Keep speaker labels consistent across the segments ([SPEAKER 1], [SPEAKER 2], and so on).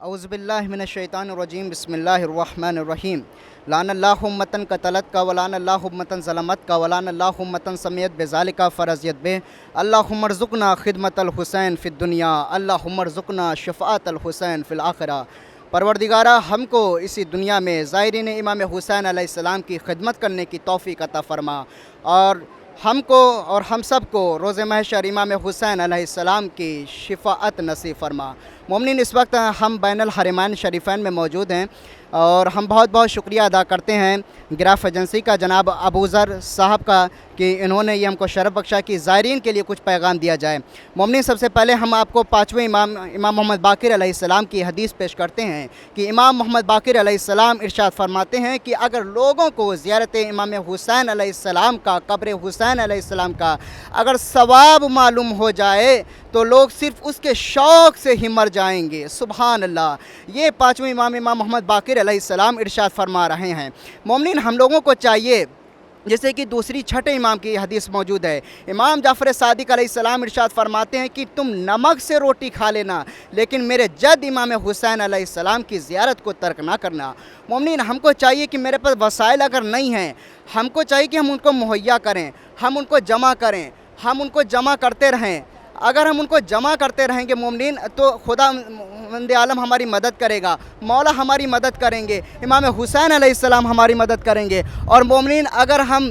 [SPEAKER 1] اعوذ باللہ من الشیطان الرجیم بسم اللہ الرحمن الرحیم لعن اللہ امتن قتلت کا ولعن اللہ امتن ظلمت کا ولعن اللہ امتن سمیت بذالک فرضیت بے اللہم ارزقنا خدمت الحسین فی الدنیا اللہم ارزقنا شفاعت الحسین فی الآخرہ۔ پروردگارہ ہم کو اسی دنیا میں زائرین امام حسین علیہ السلام کی خدمت کرنے کی توفیق عطا فرما، اور ہم کو اور ہم سب کو روز محشر امام حسین علیہ السلام کی شفاعت نصیب فرما۔ مومنین، اس وقت ہم بین الحرمین شریفین میں موجود ہیں اور ہم بہت بہت شکریہ ادا کرتے ہیں گراف ایجنسی کا، جناب ابو ذر صاحب کا، کہ انہوں نے یہ ہم کو شرف بخشا کہ زائرین کے لیے کچھ پیغام دیا جائے۔ مومنین، سب سے پہلے ہم آپ کو پانچویں امام محمد باقر علیہ السلام کی حدیث پیش کرتے ہیں کہ امام محمد باقر علیہ السلام ارشاد فرماتے ہیں کہ اگر لوگوں کو زیارت امام حسین علیہ السلام کا، قبر حسین علیہ السلام کا اگر ثواب معلوم ہو جائے تو لوگ صرف اس کے شوق سے ہی مر جائیں گے۔ سبحان اللہ، یہ پانچویں امام محمد باقر علیہ السلام ارشاد فرما رہے ہیں۔ مومنین، ہم لوگوں کو چاہیے، جیسے کہ دوسری چھٹے امام کی حدیث موجود ہے، امام جعفر صادق علیہ السلام ارشاد فرماتے ہیں کہ تم نمک سے روٹی کھا لینا لیکن میرے جد امام حسین علیہ السلام کی زیارت کو ترک نہ کرنا۔ مومنین، ہم کو چاہیے کہ میرے پاس وسائل اگر نہیں ہیں، ہم کو چاہیے کہ ہم ان کو مہیا کریں، ہم ان کو جمع کریں، ہم ان کو جمع کرتے رہیں۔ اگر ہم ان کو جمع کرتے رہیں گے مومنین تو خدا وند عالم ہماری مدد کرے گا، مولا ہماری مدد کریں گے، امام حسین علیہ السلام ہماری مدد کریں گے۔ اور مومنین، اگر ہم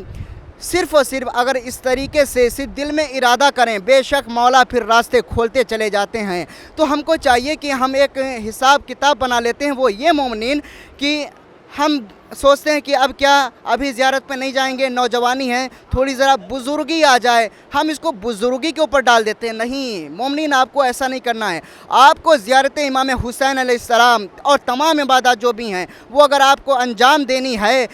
[SPEAKER 1] صرف اور صرف اگر اس طریقے سے صرف دل میں ارادہ کریں، بے شک مولا پھر راستے کھولتے چلے جاتے ہیں۔ تو ہم کو چاہیے کہ ہم ایک حساب کتاب بنا لیتے ہیں، وہ یہ مومنین کہ ہم سوچتے ہیں کہ اب کیا ابھی زیارت پہ نہیں جائیں گے، نوجوانی ہیں، تھوڑی ذرا بزرگی آ جائے، ہم اس کو بزرگی کے اوپر ڈال دیتے ہیں۔ نہیں مومنین، آپ کو ایسا نہیں کرنا ہے۔ آپ کو زیارت امام حسین علیہ السلام اور تمام عبادات جو بھی ہیں وہ اگر آپ کو انجام دینی ہے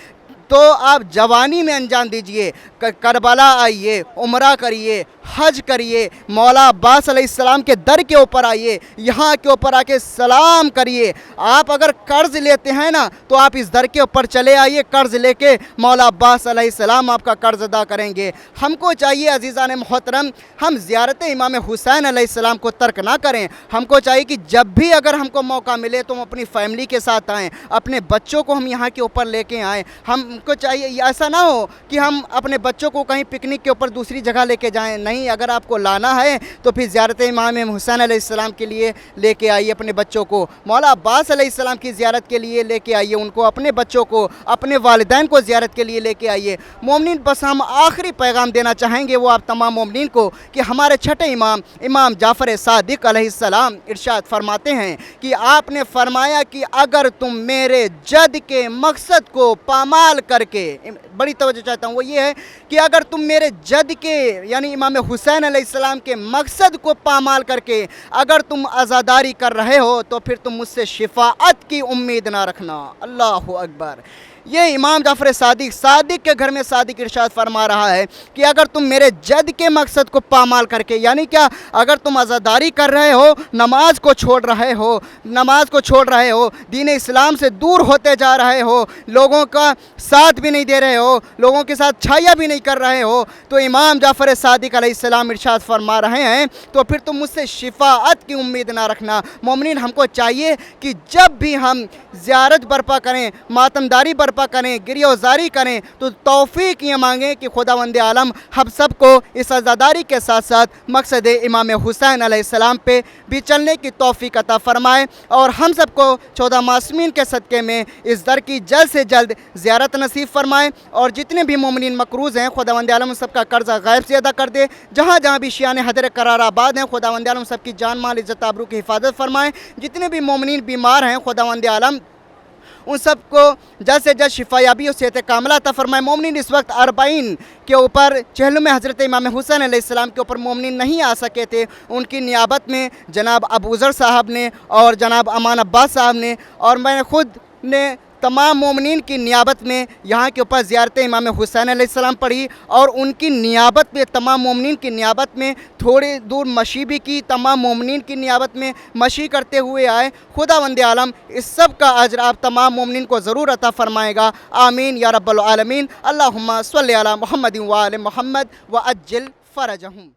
[SPEAKER 1] تو آپ جوانی میں انجام دیجئے، کربلا آئیے، عمرہ کریے، حج کریے، مولا عباس علیہ السلام کے در کے اوپر آئیے، یہاں کے اوپر آ کے سلام کریے۔ آپ اگر قرض لیتے ہیں نا تو آپ اس در کے اوپر چلے آئیے، قرض لے کے مولا عباس علیہ السلام آپ کا قرض ادا کریں گے۔ ہم کو چاہیے عزیزان محترم، ہم زیارت امام حسین علیہ السلام کو ترک نہ کریں۔ ہم کو چاہیے کہ جب بھی اگر ہم کو موقع ملے تو ہم اپنی فیملی کے ساتھ آئیں، اپنے بچوں کو ہم یہاں کے اوپر لے کے آئیں۔ ہم کو چاہیے ایسا نہ ہو کہ ہم اپنے بچوں کو کہیں پکنک کے اوپر دوسری جگہ لے کے جائیں۔ نہیں، اگر آپ کو لانا ہے تو پھر زیارت امام حسین علیہ السلام کے لیے لے کے آئیے اپنے بچوں کو، مولا عباس علیہ السلام کی زیارت کے لیے لے کے آئیے ان کو، اپنے بچوں کو، اپنے والدین کو زیارت کے لیے لے کے آئیے۔ مومنین، بس ہم آخری پیغام دینا چاہیں گے وہ آپ تمام مومنین کو کہ ہمارے چھٹے امام جعفر صادق علیہ السلام ارشاد فرماتے ہیں کہ آپ نے فرمایا کہ اگر تم میرے جد کے مقصد کو پامال کر کے، بڑی توجہ چاہتا ہوں، وہ یہ ہے کہ اگر تم میرے جد کے یعنی امام حسین علیہ السلام کے مقصد کو پامال کر کے اگر تم عزاداری کر رہے ہو تو پھر تم مجھ سے شفاعت کی امید نہ رکھنا۔ اللہ اکبر۔ یہ امام جعفر صادق کے گھر میں صادق ارشاد فرما رہا ہے کہ اگر تم میرے جد کے مقصد کو پامال کر کے، یعنی کیا، اگر تم عزاداری کر رہے ہو، نماز کو چھوڑ رہے ہو، دین اسلام سے دور ہوتے جا رہے ہو، لوگوں کا ساتھ بھی نہیں دے رہے ہو، لوگوں کے ساتھ چھایا بھی نہیں کر رہے ہو، تو امام جعفر صادق علیہ السلام ارشاد فرما رہے ہیں تو پھر تم مجھ سے شفاعت کی امید نہ رکھنا۔ مومنین، ہم کو چاہیے کہ جب بھی ہم زیارت برپا کریں، ماتمداری برپا کریں، گریہوزاری کریں تو توفیق یہ مانگیں کہ خداوند عالم ہم سب کو اس عزاداری کے ساتھ ساتھ مقصد امام حسین علیہ السلام پہ بھی چلنے کی توفیق عطا فرمائے، اور ہم سب کو 14 معصومین کے صدقے میں اس در کی جلد سے جلد زیارت نصیب فرمائے، اور جتنے بھی مومنین مقروض ہیں خداوند عالم سب کا قرضہ غائب سے ادا کر دے۔ جہاں جہاں بھی شیعان حیدر قرار آباد ہیں خداوند عالم سب کی جان مال عزت آبرو کی حفاظت فرمائے۔ جتنے بھی مومنین بیمار ہیں خداوند عالم ان سب کو جلد سے جلد شفا یابی اور صحت کاملہ عطا فرمائے۔ مومنین، اس وقت 40 کے اوپر چہلم میں حضرت امام حسین علیہ السلام کے اوپر مومنین نہیں آ سکے تھے، ان کی نیابت میں جناب ابو ذر صاحب نے اور جناب امان عباس صاحب نے اور میں خود نے تمام مومنین کی نیابت میں یہاں کے اوپر زیارت امام حسین علیہ السلام پڑھی، اور ان کی نیابت میں تمام مومنین کی نیابت میں تھوڑی دور مشی بھی کی، تمام مومنین کی نیابت میں مشی کرتے ہوئے آئے۔ خداوند عالم اس سب کا اجر آپ تمام مومنین کو ضرور عطا فرمائے گا، آمین یا رب العالمین۔ اللہم صلی علی محمد و آل محمد وعجل فرجہم۔